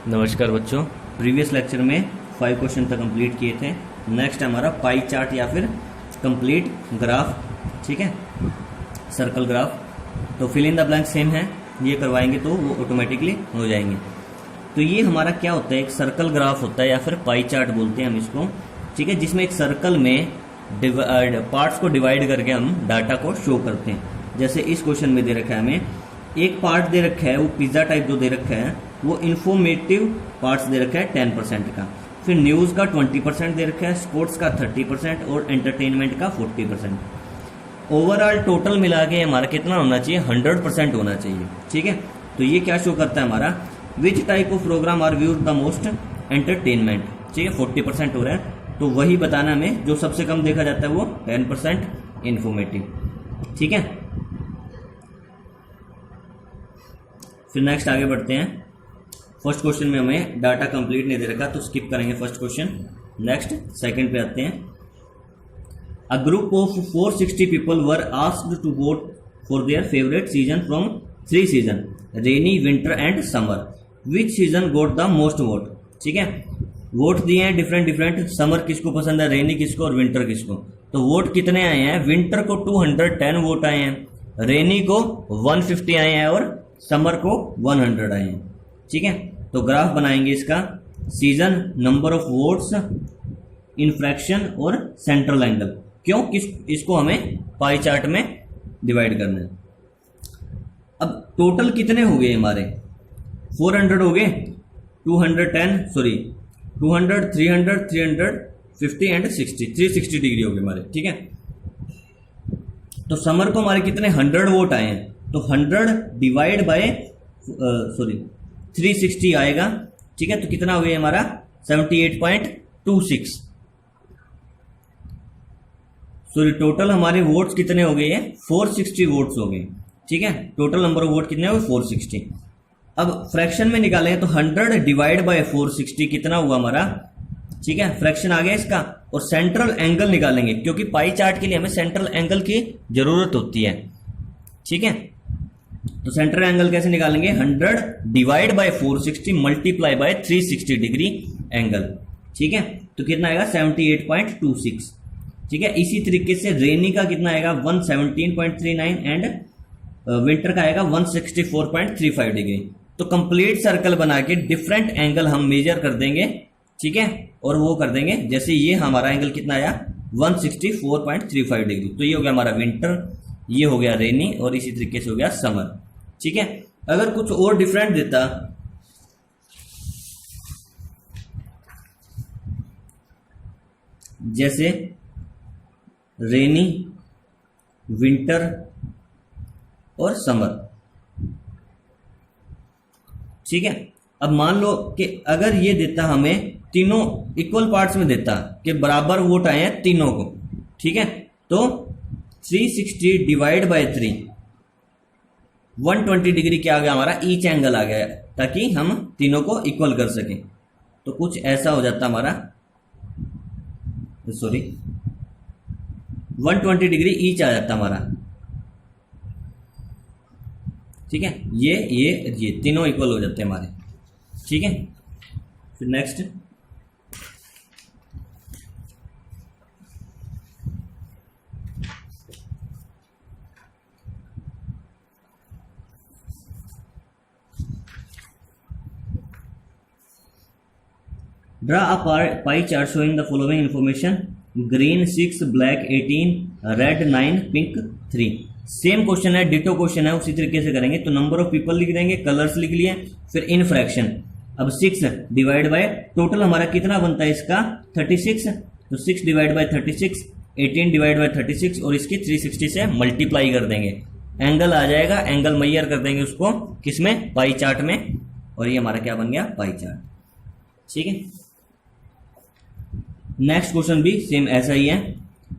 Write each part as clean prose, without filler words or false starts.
नमस्कार बच्चों। Previous lecture में 5 क्वेश्चन तक कंप्लीट किए थे। नेक्स्ट हमारा पाई चार्ट या फिर कंप्लीट ग्राफ, ठीक है, सर्कल ग्राफ। तो fill in the blank same है, ये करवाएंगे तो वो ऑटोमेटिकली हो जाएंगे। तो ये हमारा क्या होता है, एक सर्कल ग्राफ होता है या फिर पाई चार्ट बोलते हैं हम इसको, ठीक है, जिसमें एक सर्कल में पार्ट्स को डिवाइड करके हम डाटा को शो करते हैं। जैसे इस क्वेश्चन में दे रखा है हमें एक पार्ट दे रखा है, वो पिज्जा टाइप जो दे रखा है वो इन्फॉर्मेटिव पार्ट्स दे रखा है 10% का, फिर न्यूज़ का 20% दे रखा है, स्पोर्ट्स का 30% और एंटरटेनमेंट का 40%। ओवरऑल टोटल मिला के हमारा कितना होना चाहिए, 100% होना चाहिए, ठीक है। तो ये क्या शो करता है हमारा, which type of program are viewed the most entertainment, ठीक है, 40% हो रहा है। तो वही बताना हमें, जो सबसे कम देखा जाता है वो 10% इन्फॉर्मेटिव, ठीक है। फिर नेक्स्ट आगे बढ़ते हैं। फर्स्ट क्वेश्चन में हमें डाटा कंप्लीट नहीं दे रखा तो स्किप करेंगे फर्स्ट क्वेश्चन। नेक्स्ट सेकंड पे आते हैं। A group of 460 people were asked to vote for their favourite season from 3 season, rainy, winter and summer. Which season got the most vote, ठीक है। Vote दिए हैं डिफरेंट, समर किसको पसंद है, रेनी किसको और विंटर किसको। तो वोट कितने आए हैं, विंटर को 210 वोट आए हैं, रेनी को 150 आए हैं और समर को 100 आए हैं, ठीक है। तो ग्राफ बनाएंगे इसका, सीजन, नंबर ऑफ वोट्स, इनफ्रैक्शन और सेंट्रल एंगल। क्यों, इसको हमें पाई चार्ट में डिवाइड करना है। अब टोटल कितने हो गए हमारे, 400 हो गए, 200, 300, 350 एंड 60, 360 डिग्री हो गए हमारे, ठीक है। तो समर को हमारे कितने 100 वोट आए हैं, तो 100 डिवाइड बाय 360 आएगा, ठीक है। तो कितना हो गया हमारा 78.26। टोटल हमारे वोट्स कितने हो गए हैं, 460 वोट्स हो गए, ठीक है। टोटल नंबर ऑफ वोट कितने हो गए, 460। अब फ्रैक्शन में निकालेंगे तो 100 डिवाइड बाय 460 कितना हुआ हमारा, ठीक है, फ्रैक्शन आ गया इसका। और सेंट्रल एंगल निकालेंगे, क्योंकि पाई चार्ट के लिए हमें सेंट्रल एंगल की जरूरत होती है, ठीक है। तो सेंट्रल एंगल कैसे निकालेंगे, 100 divide by 460 multiply by 360 degree angle, ठीक है। तो कितना आएगा 78.26, ठीक है। इसी तरीके से रेनी का कितना आएगा 117.39 एंड विंटर का आएगा 164.35 डिग्री। तो कंप्लीट सर्कल बना के डिफरेंट एंगल हम मेजर कर देंगे, ठीक है, और वो कर देंगे। जैसे ये हमारा एंगल कितना आया 164.35 डिग्री, तो ये हो गया हमारा विंटर, ये हो गया रेनी और इसी तरीके से हो गया समर, ठीक है। अगर कुछ और डिफरेंट देता, जैसे रेनी, विंटर और समर, ठीक है। अब मान लो कि अगर ये देता हमें तीनों इक्वल पार्ट्स में देता कि बराबर वोट आए हैं तीनों को, ठीक है, तो 360 डिवाइड बाय 3 120 डिग्री क्या आ गया हमारा, ईच एंगल आ गया, ताकि हम तीनों को इक्वल कर सकें। तो कुछ ऐसा हो जाता हमारा, 120 डिग्री ईच आ जाता हमारा, ठीक है। ये तीनों इक्वल हो जाते हैं हमारे, ठीक है। फिर next, draw a pie chart showing the following information, green 6, black 18, red 9, pink 3। Same question है, डिटो क्वेश्चन है, उसी तरीके से करेंगे। तो नंबर ऑफ पीपल लिख देंगे, कलर्स लिख लिए, फिर इन फ्रैक्शन। अब 6 डिवाइड बाय, टोटल हमारा कितना बनता है इसका 36, तो 6 डिवाइड बाय 36, 18 डिवाइड बाय 36 और इसकी 360 से मल्टीप्लाई कर देंगे, एंगल आ जाएगा, एंगल मैयर कर देंगे उसको किसमें, पाई चार्ट में, और ये हमारा क्या बन गया पाई चार्ट, ठीक है। नेक्स्ट क्वेश्चन भी सेम ऐसा ही है।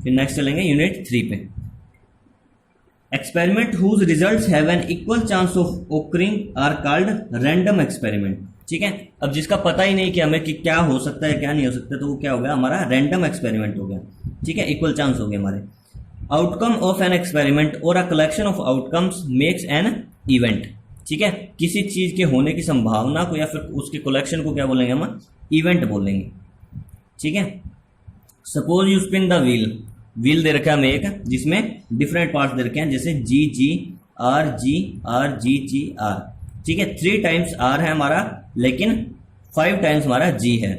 फिर नेक्स्ट चलेंगे यूनिट 3 पे। Experiment whose results have an equal chance of occurring are called random experiment, ठीक है। अब जिसका पता ही नहीं कि हमें कि क्या हो सकता है क्या नहीं हो सकता, तो वो क्या हो गया हमारा रैंडम एक्सपेरिमेंट हो गया, ठीक है, इक्वल चांस हो गए हमारे। आउटकम ऑफ एन एक्सपेरिमेंट और a collection of outcomes makes an event, ठीक है, किसी चीज के होने की संभावना को या फिर उसके कलेक्शन को क्या बोलेंगे हम, इवेंट बोलेंगे। ठीक है, suppose you spin the wheel, wheel दे रखा है हमें एक जिसमें डिफरेंट पार्ट्स दे रखे हैं, जैसे G G R G R G G R. ठीक है, 3 टाइम्स आर है हमारा, लेकिन 5 टाइम्स हमारा जी है।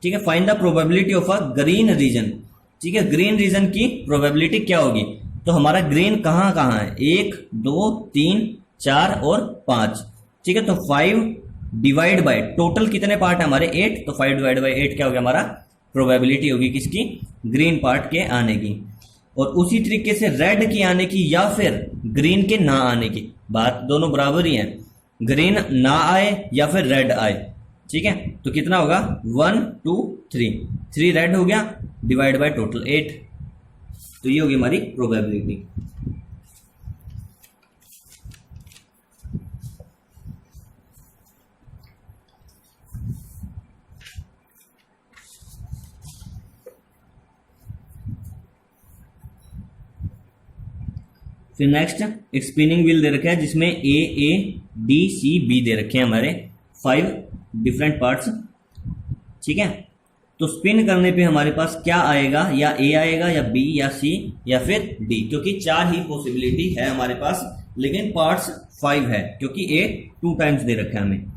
ठीक है, find the probability of a green region. ठीक है, ग्रीन रीजन की प्रोबेबिलिटी क्या होगी, तो हमारा ग्रीन कहाँ कहाँ है, 1 2 3 4 और 5। ठीक है, तो 5 डिवाइड बाय टोटल कितने पार्ट है हमारे 8, तो 5 डिवाइड बाय 8 क्या हो गया हमारा, प्रोबेबिलिटी होगी किसकी, ग्रीन पार्ट के आने की। और उसी तरीके से रेड की आने की या फिर ग्रीन के ना आने की, बात दोनों बराबर ही है, ग्रीन ना आए या फिर रेड आए। ठीक है, तो कितना होगा 1 2 3 रेड हो गया डिवाइड बाय टोटल 8, तो ये होगी हमारी प्रोबेबिलिटी। फिर नेक्स्ट एक स्पिनिंग व्हील दे रखा है जिसमें ए डी सी बी दे रखे हैं हमारे 5 डिफरेंट पार्ट्स। ठीक है, तो स्पिन करने पे हमारे पास क्या आएगा, या ए आएगा या बी या सी या फिर डी, क्योंकि 4 ही पॉसिबिलिटी है हमारे पास, लेकिन पार्ट्स 5 है क्योंकि ए 2 टाइम्स दे रखा है हमें।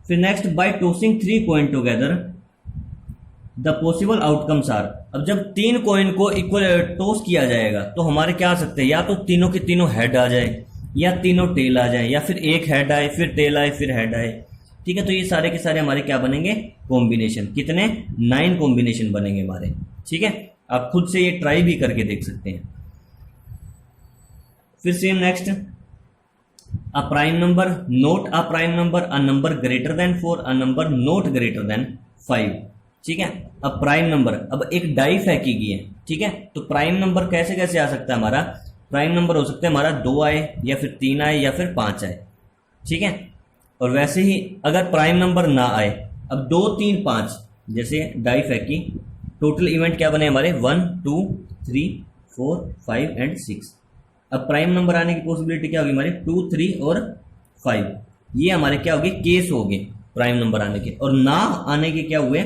फिर next, by tossing 3 coin together the possible outcomes are. अब जब 3 कॉइन को इक्वल टॉस किया जाएगा तो हमारे क्या आ सकते हैं, या तो तीनों के तीनों हेड आ जाए, या तीनों टेल आ जाए, या फिर एक हेड आए फिर टेल आए फिर हेड आए। ठीक है, तो ये सारे के सारे हमारे क्या बनेंगे, कॉम्बिनेशन। कितने, 9 कॉम्बिनेशन बनेंगे हमारे। ठीक है, आप खुद से ये ट्राई भी करके देख सकते हैं। फिर same next, a prime number, note a prime number, a number greater than 4, a number not greater than 5। ठीक है, अब प्राइम नंबर, अब एक डाई फेंकी गई है। ठीक है, तो प्राइम नंबर कैसे कैसे आ सकता है हमारा, प्राइम नंबर हो सकता है हमारा 2 आए या फिर 3 आए या फिर 5 आए। ठीक है, और वैसे ही अगर प्राइम नंबर ना आए, अब 2 3 5 जैसे डाई फेंकी, टोटल इवेंट क्या बने हमारे 1 2 3 4 5 एंड 6। अब प्राइम नंबर आने की पॉसिबिलिटी क्या होगी हमारी 2 3 और 5, ये हमारे क्या होगी, केस हो गए प्राइम नंबर आने के। और ना आने के क्या हुए,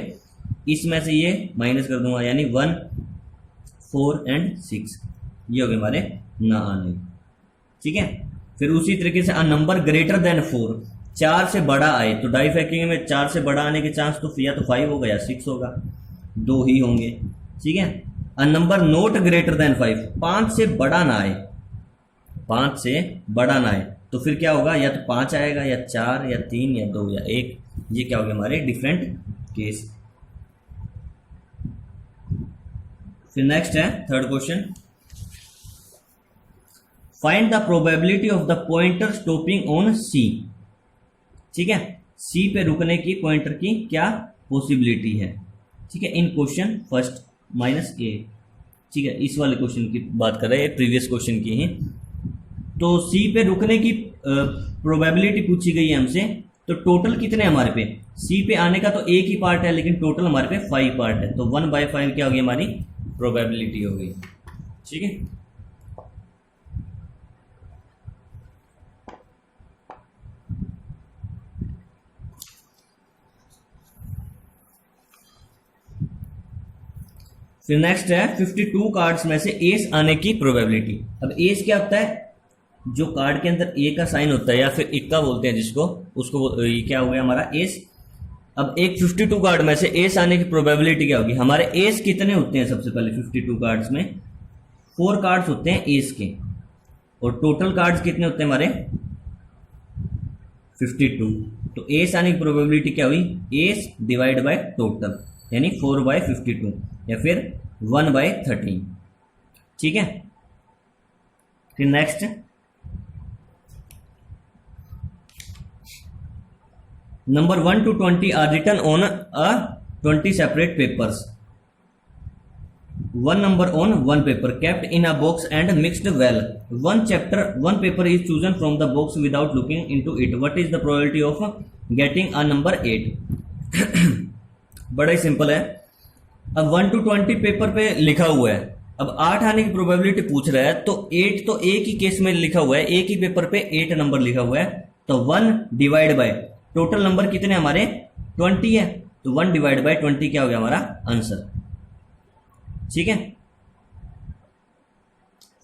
इसमें से ये माइनस कर दूंगा, यानी 1 4 एंड 6, ये हो गए हमारे ना आने। ठीक है, फिर उसी तरीके से अ नंबर ग्रेटर देन 4, 4 से बड़ा आए, तो डाई फैक्टिंग में 4 से बड़ा आने के चांस तो या तो 5 होगा या 6 होगा, 2 ही होंगे। ठीक है, a number not greater than 5, 5 से बड़ा ना आए, 5 से बड़ा ना आए, तो फिर क्या होगा, या तो 5 आएगा या 4 या 3 या 2 या 1, ये क्या हो गया हमारे डिफरेंट केस। फिर नेक्स्ट है third question, find the probability of the pointer stopping on C. ठीक है, सी पे रुकने की पॉइंटर की क्या पॉसिबिलिटी है। ठीक है, इन क्वेश्चन फर्स्ट माइनस ए। ठीक है, इस वाले क्वेश्चन की बात कर रहे हैं, प्रीवियस क्वेश्चन की ही। तो सी पे रुकने की प्रोबेबिलिटी पूछी गई है हमसे, तो टोटल कितने हमारे पे, सी पे आने का तो एक ही पार्ट है, लेकिन टोटल हमारे पे 5 पार्ट है, तो 1/5 क्या होगी हमारी प्रोबेबिलिटी हो गई। ठीक है, फिर नेक्स्ट है 52 कार्ड्स में से एस आने की प्रोबेबिलिटी। अब एस क्या होता है, जो कार्ड के अंदर ए का साइन होता है या फिर इक्का बोलते हैं जिसको, उसको ये क्या हो गया हमारा एस। अब एक 52 कार्ड में से एस आने की प्रोबेबिलिटी क्या होगी, हमारे एस कितने होते हैं, सबसे पहले 52 कार्ड्स में 4 कार्ड्स होते हैं एस के, और टोटल कार्ड्स कितने होते हैं हमारे 52। तो एस आने की प्रोबेबिलिटी क्या हुई, एस डिवाइड बाय टोटल, यानी 4/52 या फिर 1/13। ठीक है, फिर next, number 1 to 20 are written on a 20 separate papers. One number on one paper kept in a box and mixed well. One paper is chosen from the box without looking into it. What is the probability of getting a number 8? बड़ा ही simple है। अब 1 to 20 paper पे लिखा हुआ है, अब 8 आने की प्रोबेबिलिटी पूछ रहा है, तो 8 तो एक ही केस में लिखा हुआ है, एक ही पेपर पे 8 नंबर लिखा हुआ है, तो 1 डिवाइड बाय टोटल नंबर कितने हमारे 20 है, तो 1 डिवाइड बाय 20 क्या हो गया हमारा आंसर। ठीक है,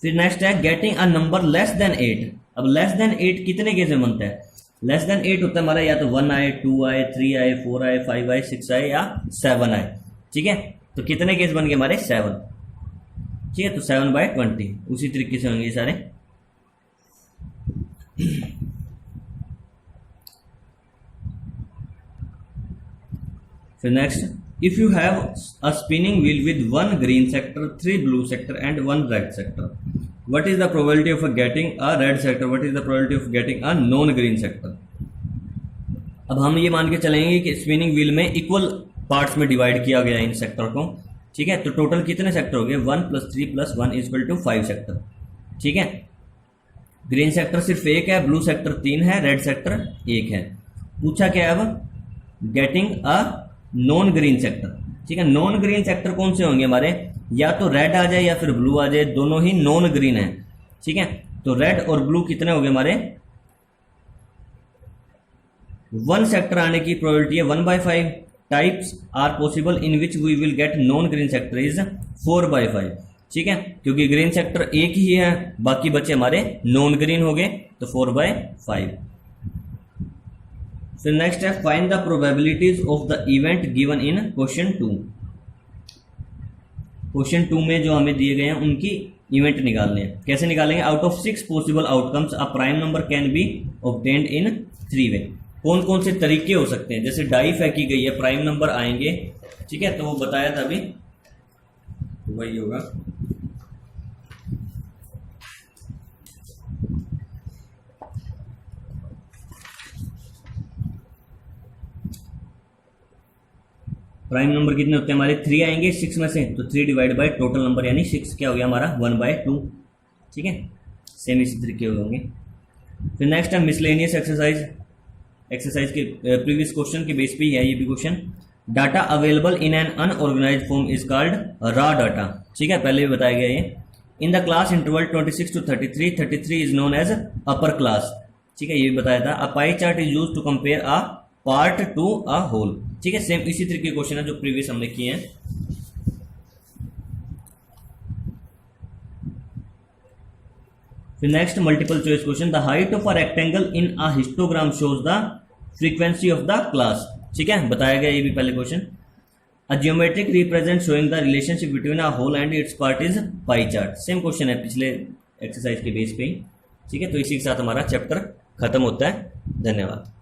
फिर नेक्स्ट है getting a number less than 8। अब लेस देन 8 कितने केस में बनता है, लेस देन 8 होता है हमारा या तो 1 आए, 2 आए, 3 आए, 4 आए, 5 आए, 6 आए या 7 आए। ठीक है, तो कितने केस बन गए हमारे 7। ठीक है, तो 7 बाय 20 उसी तरीके से होंगे सारे। फिर next, if you have a spinning wheel with 1 green sector, 3 blue sector and 1 red sector, what is the probability of getting a red sector, what is the probability of getting a non green sector। अब हम ये मान के चलेंगे कि spinning wheel में equal parts में divide किया गया इन सेक्टर को। ठीक है, तो टोटल कितने सेक्टर हो गए 1 + 3 + 1 = 5 सेक्टर। ठीक है, ग्रीन सेक्टर सिर्फ एक है, ब्लू सेक्टर 3 है, रेड सेक्टर 1 है। पूछा क्या है अब getting a non green sector. ठीक है, नॉन ग्रीन सेक्टर कौन से होंगे हमारे, या तो रेड आ जाए या फिर ब्लू आ जाए, दोनों ही नॉन ग्रीन है। ठीक है, तो रेड और ब्लू कितने हो गए हमारे 1 सेक्टर आने की प्रोबेबिलिटी है 1/5। Types are possible in which we will get non green sector is 4/5। ठीक है, क्योंकि ग्रीन सेक्टर एक ही है, बाकी बच्चे हमारे नॉन ग्रीन हो गए, तो 4/5। फिर नेक्स्ट है find the probabilities of the event given in question 2। Question 2 में जो हमें दिए गए हैं उनकी इवेंट निकालने हैं। कैसे निकालेंगे, out of 6 possible outcomes a prime number can be obtained इन 3 वे। कौन कौन से तरीके हो सकते हैं, जैसे डाई फेंकी गई है, प्राइम नंबर आएंगे। ठीक है, तो वो बताया था अभी, वही होगा। प्राइम नंबर कितने होते हैं हमारे 3 आएंगे 6 में से, तो 3 डिवाइड बाय टोटल नंबर यानी 6 क्या हो गया हमारा 1/2। ठीक है, सेम इसी तरीके होंगे। फिर नेक्स्ट है मिसलेनियस एक्सरसाइज। एक्सरसाइज के प्रीवियस क्वेश्चन के बेस पे ही है ये भी question. Data available in an unorganised form is called raw data. ठीक है, पहले भी बताया गया ये। In the class interval 26 to 33, 33 is known as upper class. ठीक है, ये भी बताया था। A pie chart is used to compare a part to a whole. ठीक है, सेम इसी तरीके के क्वेश्चन है जो प्रीवियस हमने किए हैं। फिर next multiple choice question, the height of a rectangle in a histogram shows the frequency of the class. ठीक है, बताया गया ये भी पहले question. A geometric represent showing the relationship between a whole and its part is pie chart. Same question है पिछले exercise के बेस पे ही। ठीक है, तो इसी के साथ हमारा चैप्टर खत्म होता है। धन्यवाद।